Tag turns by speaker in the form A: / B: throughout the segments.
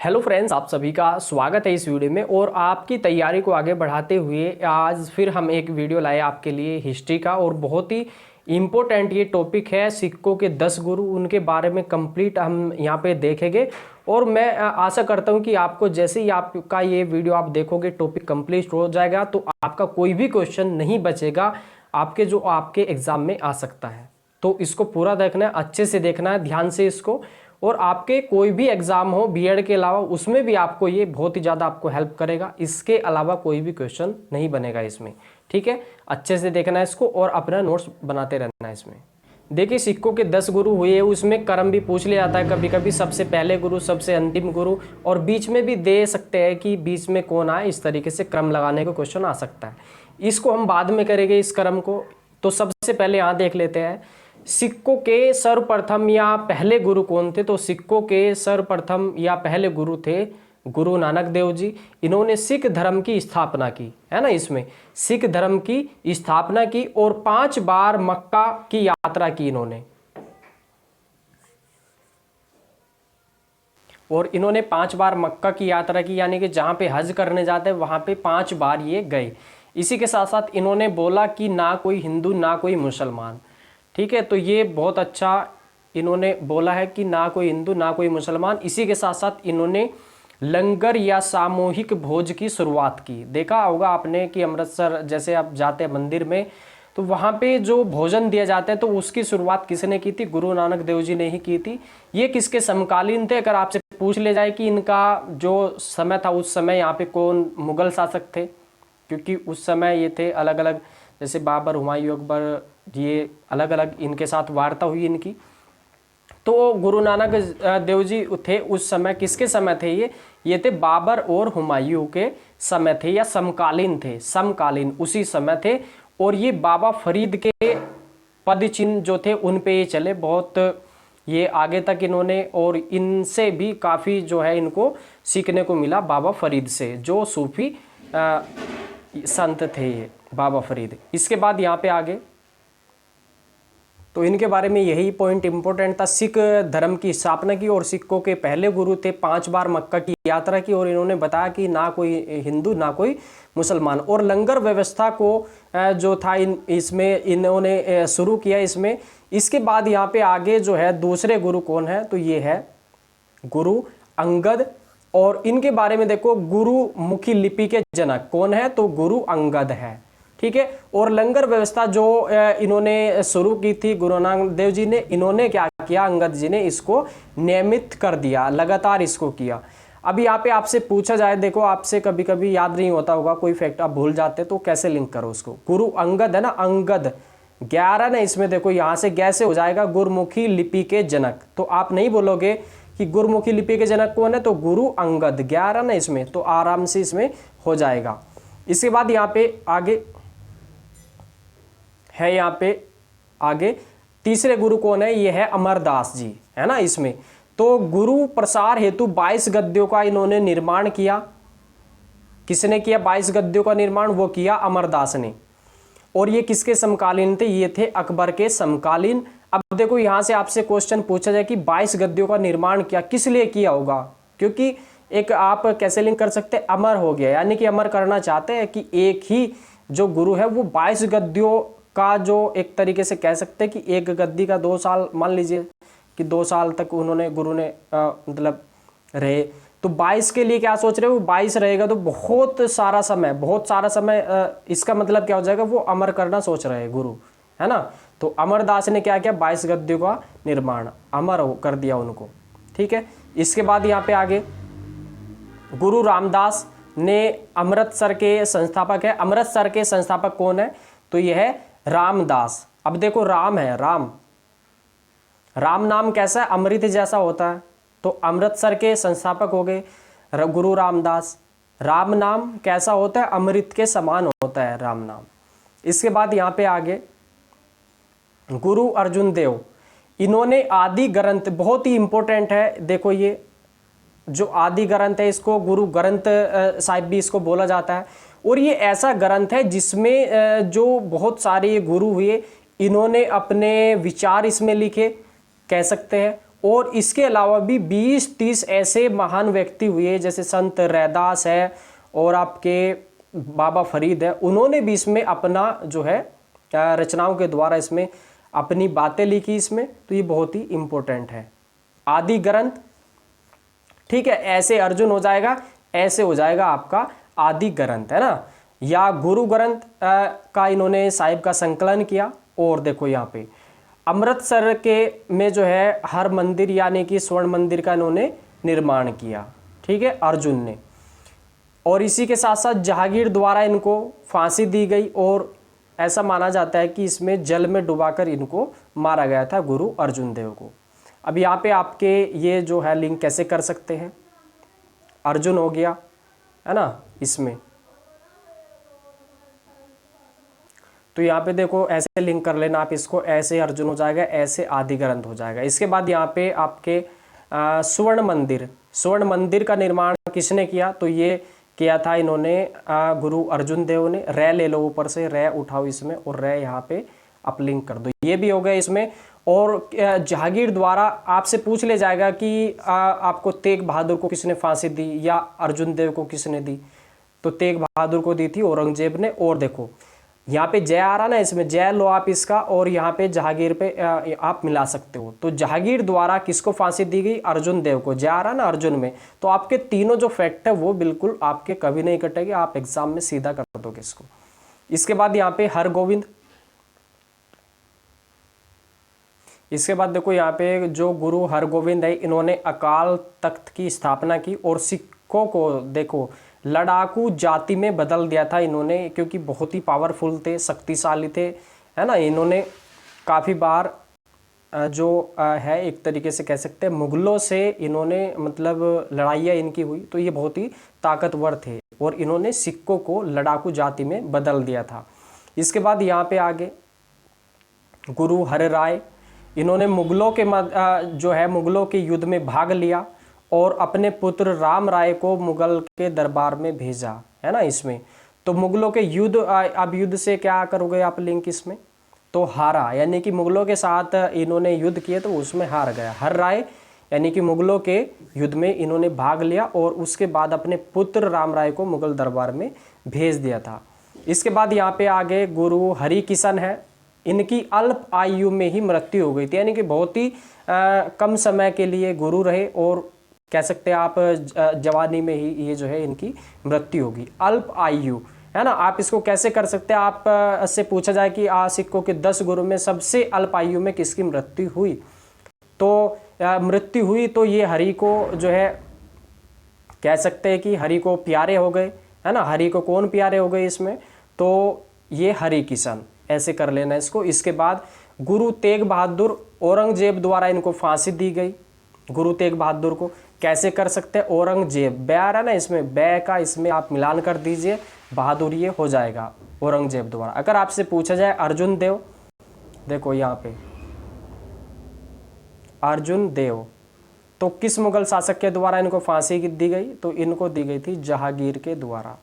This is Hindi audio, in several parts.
A: हेलो फ्रेंड्स, आप सभी का स्वागत है इस वीडियो में। और आपकी तैयारी को आगे बढ़ाते हुए आज फिर हम एक वीडियो लाए आपके लिए हिस्ट्री का, और बहुत ही इम्पोर्टेंट ये टॉपिक है। सिक्कों के 10 गुरु, उनके बारे में कंप्लीट हम यहाँ पे देखेंगे। और मैं आशा करता हूँ कि आपको जैसे ही आपका ये वीडियो आप देखोगे, टॉपिक कंप्लीट हो जाएगा, तो आपका कोई भी क्वेश्चन नहीं बचेगा आपके एग्जाम में आ सकता है। तो इसको पूरा देखना है, अच्छे से देखना है, ध्यान से इसको। और आपके कोई भी एग्जाम हो बीएड के अलावा, उसमें भी आपको ये बहुत ही ज़्यादा आपको हेल्प करेगा। इसके अलावा कोई भी क्वेश्चन नहीं बनेगा इसमें, ठीक है। अच्छे से देखना है इसको और अपना नोट्स बनाते रहना है इसमें। देखिए, सिक्कों के 10 गुरु हुए, उसमें क्रम भी पूछ लिया जाता है कभी कभी, सबसे पहले गुरु, सबसे अंतिम गुरु, और बीच में भी दे सकते हैं कि बीच में कौन आए। इस तरीके से क्रम लगाने का क्वेश्चन आ सकता है। इसको हम बाद में करेंगे इस क्रम को। तो सबसे पहले यहाँ देख लेते हैं सिक्कों के सर्वप्रथम या पहले गुरु कौन थे। तो सिक्कों के सर्वप्रथम या पहले गुरु थे गुरु नानक देव जी। इन्होंने सिख धर्म की स्थापना की, है ना। इसमें सिख धर्म की स्थापना की और 5 बार मक्का की यात्रा की इन्होंने। और इन्होंने 5 बार मक्का की यात्रा की, यानी कि जहाँ पे हज करने जाते हैं वहाँ पे 5 बार ये गए। इसी के साथ साथ इन्होंने बोला कि ना कोई हिंदू ना कोई मुसलमान, ठीक है। तो ये बहुत अच्छा इन्होंने बोला है कि ना कोई हिंदू ना कोई मुसलमान। इसी के साथ साथ इन्होंने लंगर या सामूहिक भोज की शुरुआत की। देखा होगा आपने कि अमृतसर जैसे आप जाते हैं मंदिर में, तो वहाँ पे जो भोजन दिया जाता है, तो उसकी शुरुआत किसने की थी? गुरु नानक देव जी ने ही की थी। ये किसके समकालीन थे? अगर आपसे पूछ ले जाए कि इनका जो समय था, उस समय यहाँ पे कौन मुगल शासक थे, क्योंकि उस समय ये थे अलग अलग, जैसे बाबर, हुमायूं, अकबर, ये अलग अलग इनके साथ वार्ता हुई इनकी। तो गुरु नानक देव जी थे उस समय, किसके समय थे ये थे बाबर और हुमायूं के समय थे, या समकालीन थे, समकालीन उसी समय थे। और ये बाबा फरीद के पद चिन्ह जो थे उन पे ये चले बहुत, ये आगे तक इन्होंने, और इनसे भी काफ़ी जो है इनको सीखने को मिला बाबा फरीद से, जो सूफी संत थे ये बाबा फरीद। इसके बाद यहाँ पे आगे, तो इनके बारे में यही पॉइंट इंपॉर्टेंट था। सिख धर्म की स्थापना की और सिखों के पहले गुरु थे, 5 बार मक्का की यात्रा की, और इन्होंने बताया कि ना कोई हिंदू ना कोई मुसलमान। और लंगर व्यवस्था को जो था इसमें इन्होंने शुरू किया इसमें। इसके बाद यहाँ पे आगे जो है दूसरे गुरु कौन है? तो ये है गुरु अंगद। और इनके बारे में देखो, गुरुमुखी लिपि के जनक कौन है? तो गुरु अंगद है, ठीक है। और लंगर व्यवस्था जो इन्होंने शुरू की थी गुरु नानक देव जी ने, इन्होंने क्या किया? अंगद जी ने इसको नियमित कर दिया, लगातार इसको किया। अब यहाँ पे आपसे पूछा जाए, देखो आपसे कभी कभी याद नहीं होता होगा, कोई फैक्ट आप भूल जाते, तो कैसे लिंक करो उसको? गुरु अंगद है ना, अंगद 11 ना, इसमें देखो यहाँ से कैसे हो जाएगा गुरुमुखी लिपि के जनक। तो आप नहीं बोलोगे कि गुरुमुखी लिपि के जनक कौन है, तो गुरु अंगद 11 ना इसमें, तो आराम से इसमें हो जाएगा। इसके बाद यहाँ पे आगे है, यहाँ पे आगे तीसरे गुरु कौन है? ये है अमरदास जी, है ना इसमें। तो गुरु प्रसार हेतु 22 गद्यों का इन्होंने निर्माण किया। किसने किया 22 गद्यों का निर्माण? वो किया अमरदास ने। और ये किसके समकालीन थे? ये थे अकबर के समकालीन। अब देखो यहाँ से आपसे क्वेश्चन पूछा जाए कि 22 गद्यों का निर्माण किया, किस लिए किया होगा? क्योंकि एक आप कैसे लिंक कर सकते हैं, अमर हो गया, यानी कि अमर करना चाहते हैं कि एक ही जो गुरु है वो 22 गद्यों का, जो एक तरीके से कह सकते हैं कि एक गद्दी का 2 साल, मान लीजिए कि 2 साल तक उन्होंने गुरु ने मतलब रहे, तो 22 के लिए क्या सोच रहे हो? 22 रहेगा तो बहुत सारा समय, बहुत सारा समय, इसका मतलब क्या हो जाएगा? वो अमर करना सोच रहे हैं गुरु, है ना। तो अमरदास ने क्या किया? 22 गद्यों का निर्माण, अमर कर दिया उनको, ठीक है। इसके बाद यहाँ पे आगे गुरु रामदास ने अमृतसर के संस्थापक है। अमृतसर के संस्थापक कौन है? तो यह है रामदास। अब देखो राम है, राम नाम कैसा है? अमृत जैसा होता है। तो अमृतसर के संस्थापक हो गए गुरु रामदास। राम नाम कैसा होता है? अमृत के समान होता है राम नाम। इसके बाद यहाँ पे आगे गुरु अर्जुन देव, इन्होंने आदि ग्रंथ, बहुत ही इंपॉर्टेंट है, देखो ये जो आदि ग्रंथ है, इसको गुरु ग्रंथ साहिब भी इसको बोला जाता है। और ये ऐसा ग्रंथ है जिसमें जो बहुत सारे गुरु हुए, इन्होंने अपने विचार इसमें लिखे, कह सकते हैं। और इसके अलावा भी 20-30 ऐसे महान व्यक्ति हुए, जैसे संत रैदास है और आपके बाबा फरीद है, उन्होंने भी इसमें अपना जो है रचनाओं के द्वारा इसमें अपनी बातें लिखी इसमें। तो ये बहुत ही इंपॉर्टेंट है। आदि ग्रंथ, ठीक है, ऐसे अर्जुन हो जाएगा, ऐसे हो जाएगा आपका आदि ग्रंथ, है ना। या गुरु ग्रंथ का इन्होंने साहिब का संकलन किया। और देखो यहाँ पे अमृतसर के में जो है हर मंदिर यानी कि स्वर्ण मंदिर का इन्होंने निर्माण किया, ठीक है, अर्जुन ने। और इसी के साथ साथ जहांगीर द्वारा इनको फांसी दी गई और ऐसा माना जाता है कि इसमें जल में डुबाकर इनको मारा गया था गुरु अर्जुन देव को। अब यहाँ पे आपके ये जो है लिंक कैसे कर सकते हैं, अर्जुन हो गया, है ना, इसमें तो यहाँ पे देखो ऐसे लिंक कर लेना आप इसको, ऐसे अर्जुन हो जाएगा, ऐसे आदि ग्रंथ हो जाएगा। इसके बाद यहाँ पे आपके स्वर्ण मंदिर का निर्माण किसने किया, तो ये किया था इन्होंने गुरु अर्जुन देव ने। रे ले लो ऊपर से, रे उठाओ इसमें और रे यहाँ पे आप लिंक कर दो, ये भी हो गया इसमें। और जहांगीर द्वारा आपसे पूछ ले जाएगा कि आपको तेग बहादुर को किसने फांसी दी या अर्जुन देव को किसने दी, तो तेग बहादुर को दी थी औरंगजेब ने। और देखो यहाँ पे जय आ रहा ना, इसमें जय लो आप इसका, और यहाँ पे जहांगीर पे आप मिला सकते हो। तो जहांगीर द्वारा किसको फांसी दी गई, अर्जुन देव को। जय आ रहा ना अर्जुन में, तो आपके तीनों जो फैक्ट है वो बिल्कुल आपके कभी नहीं कटेंगे, आप एग्जाम में सीधा कर दोगे इसको। इसके बाद यहाँ पे हरगोविंद, इसके बाद देखो यहाँ पे जो गुरु हरगोविंद है, इन्होंने अकाल तख्त की स्थापना की और सिखों को देखो लड़ाकू जाति में बदल दिया था इन्होंने, क्योंकि बहुत ही पावरफुल थे, शक्तिशाली थे, है ना। इन्होंने काफ़ी बार जो है एक तरीके से कह सकते हैं मुगलों से इन्होंने मतलब लड़ाइयाँ इनकी हुई, तो ये बहुत ही ताकतवर थे और इन्होंने सिखों को लड़ाकू जाति में बदल दिया था। इसके बाद यहाँ पे आगे गुरु हर राय, इन्होंने मुगलों के जो है मुगलों के युद्ध में भाग लिया और अपने पुत्र राम राय को मुगल के दरबार में भेजा, है ना इसमें। तो मुगलों के युद्ध, अब युद्ध से क्या करोगे आप लिंक इसमें, तो हारा, यानी कि मुगलों के साथ इन्होंने युद्ध किए तो उसमें हार गया। हर राय यानी कि मुगलों के युद्ध में इन्होंने भाग लिया और उसके बाद अपने पुत्र राम राय को मुगल दरबार में भेज दिया था। इसके बाद यहाँ पे आगे गुरु हरि किशन है, इनकी अल्प आयु में ही मृत्यु हो गई थी, यानी कि बहुत ही कम समय के लिए गुरु रहे और कह सकते हैं आप जवानी में ही ये जो है इनकी मृत्यु होगी। अल्प आयु, है ना। आप इसको कैसे कर सकते हैं, आप से पूछा जाए कि सिखों के 10 गुरु में सबसे अल्प आयु में किसकी मृत्यु हुई, तो मृत्यु हुई तो ये हरि को जो है कह सकते हैं कि हरि को प्यारे हो गए, है ना। हरि को कौन प्यारे हो गए इसमें, तो ये हरि किशन, ऐसे कर लेना इसको। इसके बाद गुरु तेग बहादुर, औरंगजेब द्वारा इनको फांसी दी गई। गुरु तेग बहादुर को कैसे कर सकते हैं, औरंगजेब, बै आ रहा है ना इसमें, बै का इसमें आप मिलान कर दीजिए, बहादुर ये हो जाएगा औरंगजेब द्वारा। अगर आपसे पूछा जाए अर्जुन देव, देखो यहाँ पे अर्जुन देव, तो किस मुगल शासक के द्वारा इनको फांसी दी गई, तो इनको दी गई थी जहांगीर के द्वारा।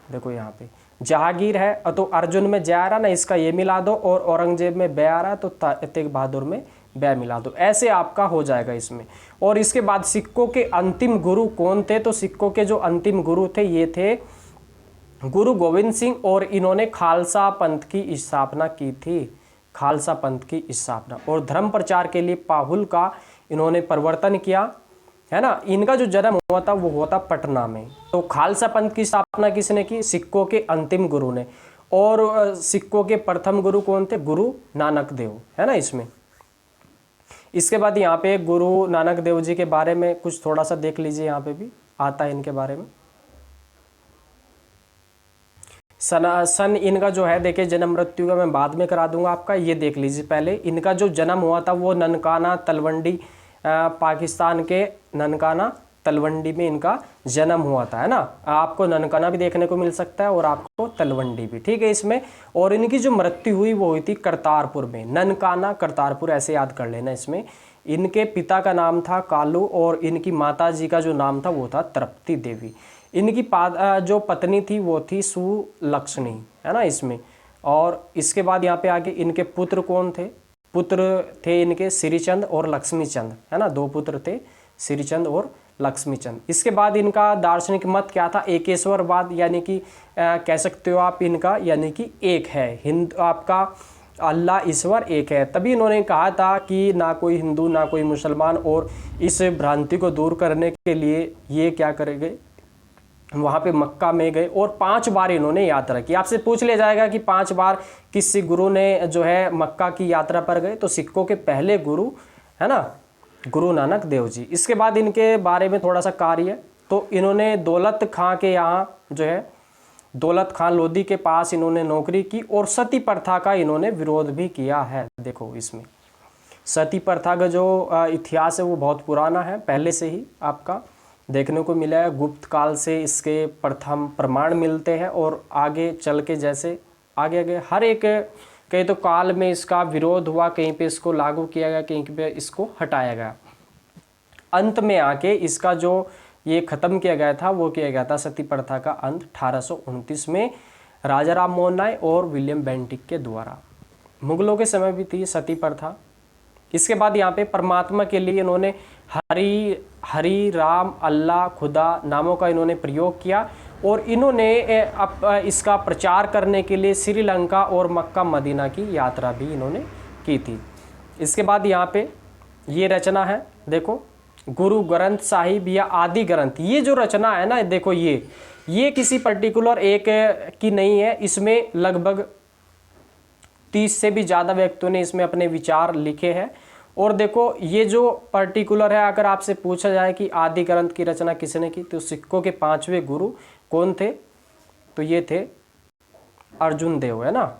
A: देखो यहाँ पे जहांगीर है तो अर्जुन में जय आ रहा ना, इसका ये मिला दो, और औरंगजेब में बै आ रहा तो तेग बहादुर में बै मिला दो, ऐसे आपका हो जाएगा इसमें। और इसके बाद सिखों के अंतिम गुरु कौन थे, तो सिखों के जो अंतिम गुरु थे ये थे गुरु गोविंद सिंह, और इन्होंने खालसा पंथ की स्थापना की थी, खालसा पंथ की स्थापना। और धर्म प्रचार के लिए पाहुल का इन्होंने प्रवर्तन किया, है ना। इनका जो जन्म हुआ था वो हुआ था पटना में। तो खालसा पंथ की स्थापना किसने की, सिखों के अंतिम गुरु ने। और सिखों के प्रथम गुरु कौन थे, गुरु नानक देव, है ना इसमें। इसके बाद यहाँ पे गुरु नानक देव जी के बारे में कुछ थोड़ा सा देख लीजिए, यहाँ पे भी आता है इनके बारे में। सन इनका जो है देखिए जन्म मृत्यु का मैं बाद में करा दूंगा आपका, ये देख लीजिए पहले। इनका जो जन्म हुआ था वो ननकाना तलवंडी, पाकिस्तान के ननकाना तलवंडी में इनका जन्म हुआ था, है ना। आपको ननकाना भी देखने को मिल सकता है और आपको तलवंडी भी, ठीक है इसमें। और इनकी जो मृत्यु हुई वो हुई थी करतारपुर में, ननकाना करतारपुर, ऐसे याद कर लेना इसमें। इनके पिता का नाम था कालू और इनकी माता जी का जो नाम था वो था तृप्ति देवी। इनकी जो पत्नी थी वो थी सुलक्षणी, है ना इसमें। और इसके बाद यहाँ पे आगे इनके पुत्र कौन थे, पुत्र थे इनके श्रीचंद और लक्ष्मीचंद, है ना, 2 पुत्र थे श्रीचंद और लक्ष्मीचंद। इसके बाद इनका दार्शनिक मत क्या था, एकेश्वरवाद, यानी कि कह सकते हो आप इनका, यानी कि एक है, हिंदू आपका अल्लाह ईश्वर एक है। तभी इन्होंने कहा था कि ना कोई हिंदू ना कोई मुसलमान, और इस भ्रांति को दूर करने के लिए ये क्या करेंगे, वहाँ पे मक्का में गए और 5 बार इन्होंने यात्रा की। आपसे पूछ लिया जाएगा कि 5 बार किस गुरु ने जो है मक्का की यात्रा पर गए, तो सिखों के पहले गुरु है ना, गुरु नानक देव जी। इसके बाद इनके बारे में थोड़ा सा कार्य, तो इन्होंने दौलत खां के यहाँ जो है दौलत खां लोधी के पास इन्होंने नौकरी की और सती प्रथा का इन्होंने विरोध भी किया है। देखो इसमें सती प्रथा का जो इतिहास है वो बहुत पुराना है, पहले से ही आपका देखने को मिला है। गुप्त काल से इसके प्रथम प्रमाण मिलते हैं और आगे चल के जैसे आगे आगे हर एक कहीं तो काल में इसका विरोध हुआ, कहीं पे इसको लागू किया गया, कहीं पे इसको हटाया गया। अंत में आके इसका जो ये खत्म किया गया था वो किया गया था सती प्रथा का अंत 1829 में राजा राम मोहन राय और विलियम बेंटिक के द्वारा। मुगलों के समय भी थी सती प्रथा। इसके बाद यहाँ पे परमात्मा के लिए इन्होंने हरि राम अल्लाह खुदा नामों का इन्होंने प्रयोग किया और इन्होंने इसका प्रचार करने के लिए श्रीलंका और मक्का मदीना की यात्रा भी इन्होंने की थी। इसके बाद यहाँ पे ये रचना है, देखो गुरु ग्रंथ साहिब या आदि ग्रंथ। ये जो रचना है ना, देखो ये किसी पर्टिकुलर एक की नहीं है, इसमें लगभग 30 से भी ज़्यादा व्यक्तियों ने इसमें अपने विचार लिखे हैं। और देखो ये जो पर्टिकुलर है, अगर आपसे पूछा जाए कि आदि ग्रंथ की रचना किसने की, तो सिखों के 5वें गुरु कौन थे, तो ये थे अर्जुन देव, है ना।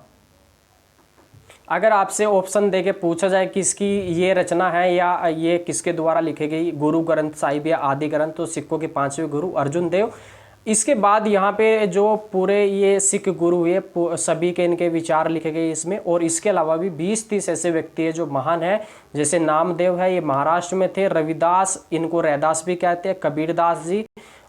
A: अगर आपसे ऑप्शन देके पूछा जाए किसकी ये रचना है या ये किसके द्वारा लिखी गई गुरु ग्रंथ साहिब या आदि ग्रंथ, तो सिखों के 5वें गुरु अर्जुन देव। इसके बाद यहाँ पे जो पूरे ये सिख गुरु हुए सभी के इनके विचार लिखे गए इसमें, और इसके अलावा भी 20-30 ऐसे व्यक्ति है जो महान है, जैसे नामदेव है, ये महाराष्ट्र में थे, रविदास, इनको रैदास भी कहते हैं, कबीरदास जी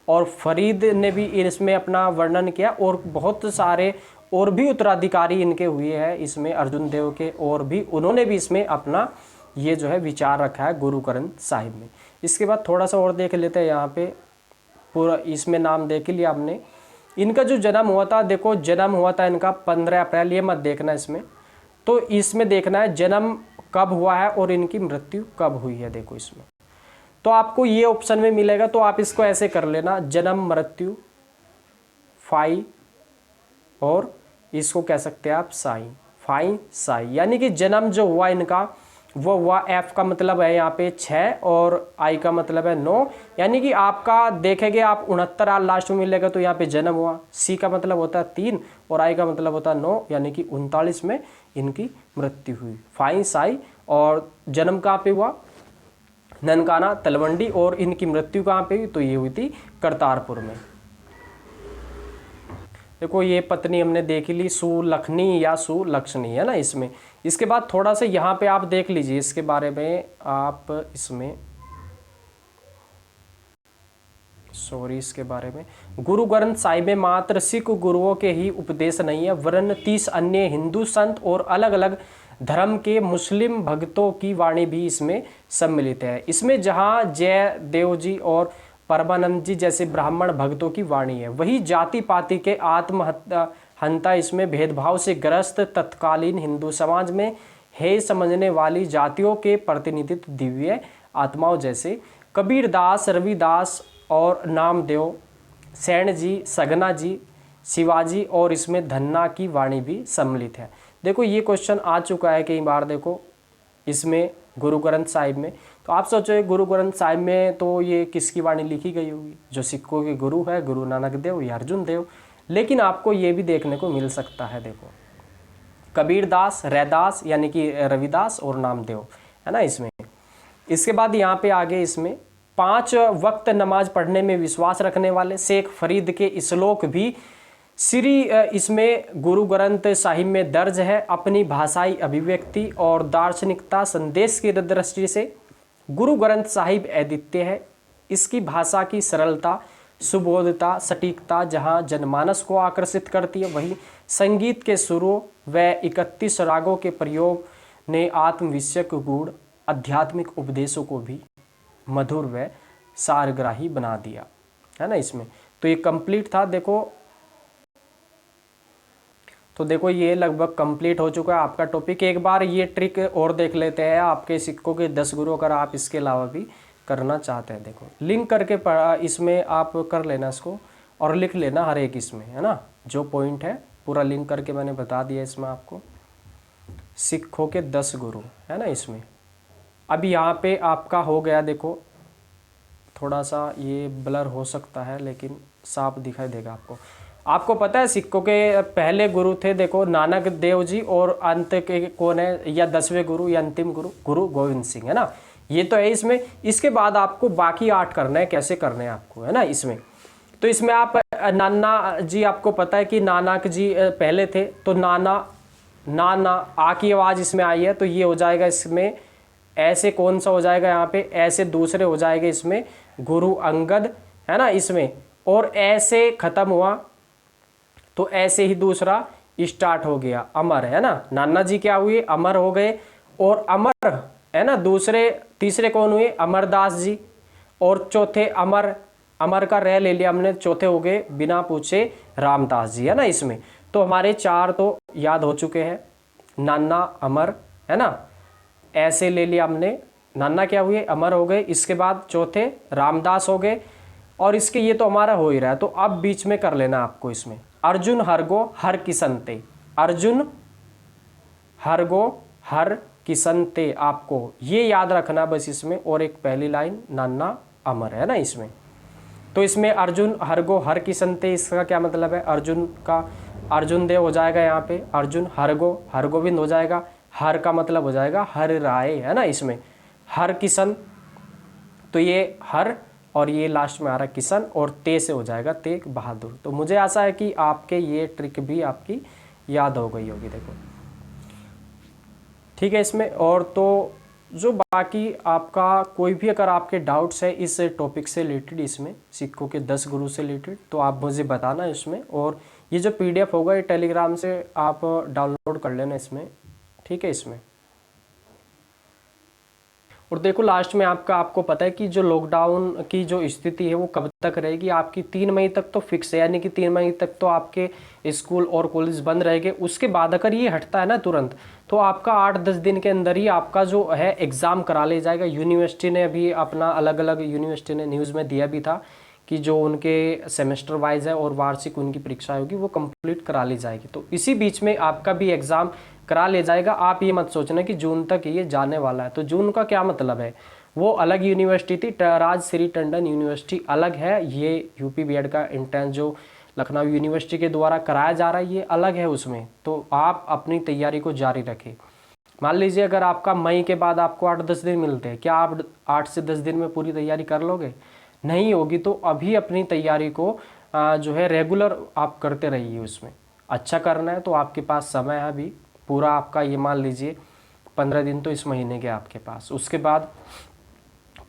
A: और फरीद ने भी इसमें अपना वर्णन किया, और बहुत सारे और भी उत्तराधिकारी इनके हुए हैं इसमें अर्जुन देव के, और भी उन्होंने भी इसमें अपना ये जो है विचार रखा है गुरु ग्रंथ साहिब में। इसके बाद थोड़ा सा और देख लेते हैं, यहाँ पे पूरा इसमें नाम देख लिया आपने। इनका जो जन्म हुआ था, देखो जन्म हुआ था इनका 15 अप्रैल, ये मत देखना इसमें, तो इसमें देखना है जन्म कब हुआ है और इनकी मृत्यु कब हुई है। देखो इसमें तो आपको ये ऑप्शन में मिलेगा, तो आप इसको ऐसे कर लेना, जन्म मृत्यु फाई, और इसको कह सकते हैं आप साई, फाई साई, यानी कि जन्म जो हुआ इनका वो हुआ, एफ का मतलब है यहाँ पे 6 और आई का मतलब है 9, यानी कि आपका देखेंगे आप 69 लास्ट में मिलेगा, तो यहाँ पे जन्म हुआ। सी का मतलब होता है 3 और आई का मतलब होता है 9, यानी कि 39 में इनकी मृत्यु हुई, फाई साई। और जन्म कहाँ पे हुआ, ननकाना तलवंडी, और इनकी मृत्यु कहाँ पे हुई, तो ये हुई थी करतारपुर में। देखो ये पत्नी हमने देख ली, सुलखनी या सुलक्षणी, है ना इसमें। इसके बाद थोड़ा सा यहाँ पे आप देख लीजिए इसके बारे में, आप इसमें इसके बारे में, गुरु ग्रंथ साहिब में मात्र सिख गुरुओं के ही उपदेश नहीं है, वरन 30 अन्य हिंदू संत और अलग अलग धर्म के मुस्लिम भक्तों की वाणी भी इसमें सम्मिलित है। इसमें जहाँ जय देव जी और परमानंद जी जैसे ब्राह्मण भक्तों की वाणी है, वही जाति पाति के आत्महंता इसमें भेदभाव से ग्रस्त तत्कालीन हिंदू समाज में है समझने वाली जातियों के प्रतिनिधित्व दिव्य आत्माओं जैसे कबीरदास, रविदास और नामदेव, सैन जी, सगना जी, शिवाजी और इसमें धन्ना की वाणी भी सम्मिलित है। देखो ये क्वेश्चन आ चुका है कई बार, देखो इसमें गुरु ग्रंथ साहिब में, तो आप सोचो गुरु ग्रंथ साहिब में तो ये किसकी वाणी लिखी गई होगी, जो सिखों के गुरु है गुरु नानक देव या अर्जुन देव। लेकिन आपको ये भी देखने को मिल सकता है, देखो कबीरदास, रैदास यानी कि रविदास और नामदेव, है ना इसमें। इसके बाद यहाँ पे आगे इसमें 5 वक्त नमाज पढ़ने में विश्वास रखने वाले शेख फरीद के श्लोक भी श्री इसमें गुरु ग्रंथ साहिब में दर्ज है। अपनी भाषाई अभिव्यक्ति और दार्शनिकता संदेश की दृष्टि से गुरु ग्रंथ साहिब अद्वितीय है। इसकी भाषा की सरलता, सुबोधता, सटीकता जहाँ जनमानस को आकर्षित करती है, वहीं संगीत के सुरों व 31 रागों के प्रयोग ने आत्मविषयक गुण आध्यात्मिक उपदेशों को भी मधुर व सारग्राही बना दिया, है ना इसमें। तो ये कंप्लीट था। देखो ये लगभग कंप्लीट हो चुका है आपका टॉपिक। एक बार ये ट्रिक और देख लेते हैं, आपके सिक्कों के 10 गुरु, अगर आप इसके अलावा भी करना चाहते हैं। देखो लिंक करके इसमें आप कर लेना इसको और लिख लेना हर एक इसमें, है ना, जो पॉइंट है पूरा लिंक करके मैंने बता दिया इसमें आपको। सिक्कों के 10 गुरु, है ना इसमें। अब यहाँ पे आपका हो गया, देखो थोड़ा सा ये ब्लर हो सकता है लेकिन साफ दिखाई देगा आपको। आपको पता है सिक्कों के पहले गुरु थे, देखो नानक देव जी, और अंत के कौन है, या 10वें गुरु या अंतिम गुरु, गुरु गोविंद सिंह, है ना। ये तो है इसमें। इसके बाद आपको बाकी 8 करना है, कैसे करने हैं आपको, है ना इसमें। तो इसमें आप नाना जी, आपको पता है कि नानक जी पहले थे, तो नाना नाना आ की आवाज़ इसमें आई है, तो ये हो जाएगा इसमें ऐसे, कौन सा हो जाएगा यहाँ पे, ऐसे दूसरे हो जाएगा इसमें गुरु अंगद, है ना इसमें। और ऐसे खत्म हुआ तो ऐसे ही दूसरा स्टार्ट हो गया अमर, है ना। नाना जी क्या हुए, अमर हो गए, और अमर, है ना, तीसरे कौन हुए, अमरदास जी, और चौथे अमर, अमर का रह ले लिया हमने, चौथे हो गए बिना पूछे रामदास जी, है ना इसमें। तो हमारे 4 तो याद हो चुके हैं, नाना अमर, है ना, ऐसे ले लिया हमने, नाना क्या हुए, अमर हो गए, इसके बाद चौथे रामदास हो गए, और इसके ये तो हमारा हो ही रहा है। तो अब बीच में कर लेना आपको इसमें, अर्जुन हरगो हर किसन ते, अर्जुन हरगो हर किसन ते, आपको ये याद रखना बस इसमें। और एक पहली लाइन नाना अमर, है ना इसमें। तो इसमें अर्जुन हरगो हर किसन ते, इसका क्या मतलब है, अर्जुन का अर्जुन देव हो जाएगा यहाँ पे, अर्जुन हरगो हरगोविंद हो जाएगा, हर का मतलब हो जाएगा हर राय, है ना इसमें, हर किसन, तो ये हर और ये लास्ट में आ रहा किसन, और ते से हो जाएगा तेग बहादुर। तो मुझे आशा है कि आपके ये ट्रिक भी आपकी याद हो गई होगी, देखो ठीक है इसमें। और तो जो बाकी आपका कोई भी अगर आपके डाउट्स है इस टॉपिक से रिलेटेड, इसमें सिक्कों के 10 गुरु से रिलेटेड, तो आप मुझे बताना इसमें। और ये जो PDF होगा ये टेलीग्राम से आप डाउनलोड कर लेना इसमें, ठीक है इसमें। और देखो लास्ट में आपको पता है कि जो लॉकडाउन की जो स्थिति है वो कब तक रहेगी, आपकी 3 मई तक तो फिक्स है, यानी कि 3 मई तक तो आपके स्कूल और कॉलेज बंद रहेंगे। उसके बाद अगर ये हटता है ना तुरंत, तो आपका 8-10 दिन के अंदर ही आपका जो है एग्ज़ाम करा लिया जाएगा। यूनिवर्सिटी ने अभी अपना अलग अलग यूनिवर्सिटी ने न्यूज़ में दिया भी था कि जो उनके सेमेस्टर वाइज है और वार्षिक उनकी परीक्षा होगी वो कंप्लीट करा ली जाएगी। तो इसी बीच में आपका भी एग्ज़ाम करा ले जाएगा। आप ये मत सोचना कि जून तक ये जाने वाला है। तो जून का क्या मतलब है, वो अलग यूनिवर्सिटी थी, राजश्री टंडन यूनिवर्सिटी अलग है, ये यूपी बीएड का इंट्रेंस जो लखनऊ यूनिवर्सिटी के द्वारा कराया जा रहा है ये अलग है उसमें। तो आप अपनी तैयारी को जारी रखें। मान लीजिए अगर आपका मई के बाद आपको 8-10 दिन मिलते हैं, क्या आप 8 से 10 दिन में पूरी तैयारी कर लोगे? नहीं होगी। तो अभी अपनी तैयारी को जो है रेगुलर आप करते रहिए, उसमें अच्छा करना है। तो आपके पास समय है अभी पूरा, आपका ये मान लीजिए 15 दिन तो इस महीने के आपके पास, उसके बाद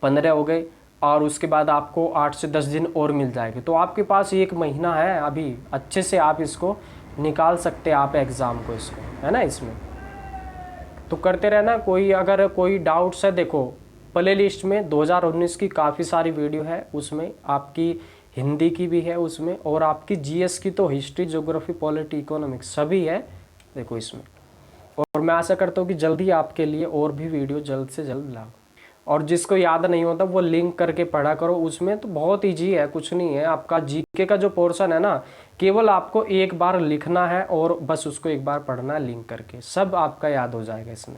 A: 15 हो गए, और उसके बाद आपको 8 से 10 दिन और मिल जाएंगे। तो आपके पास 1 महीना है अभी, अच्छे से आप इसको निकाल सकते हैं आप एग्ज़ाम को, इसको, है ना इसमें। तो करते रहना। अगर कोई डाउट्स है, देखो प्ले लिस्ट में 2019 की काफ़ी सारी वीडियो है, उसमें आपकी हिंदी की भी है उसमें, और आपकी GS की तो हिस्ट्री, ज्योग्राफी, पॉलिटी, इकोनॉमिक्स सभी है, देखो इसमें। और मैं आशा करता हूँ कि जल्दी आपके लिए और भी वीडियो जल्द से जल्द लाऊं। और जिसको याद नहीं होता वो लिंक करके पढ़ा करो, उसमें तो बहुत ईजी है, कुछ नहीं है। आपका GK का जो पोर्शन है ना, केवल आपको एक बार लिखना है और बस उसको एक बार पढ़ना है लिंक करके, सब आपका याद हो जाएगा इसमें।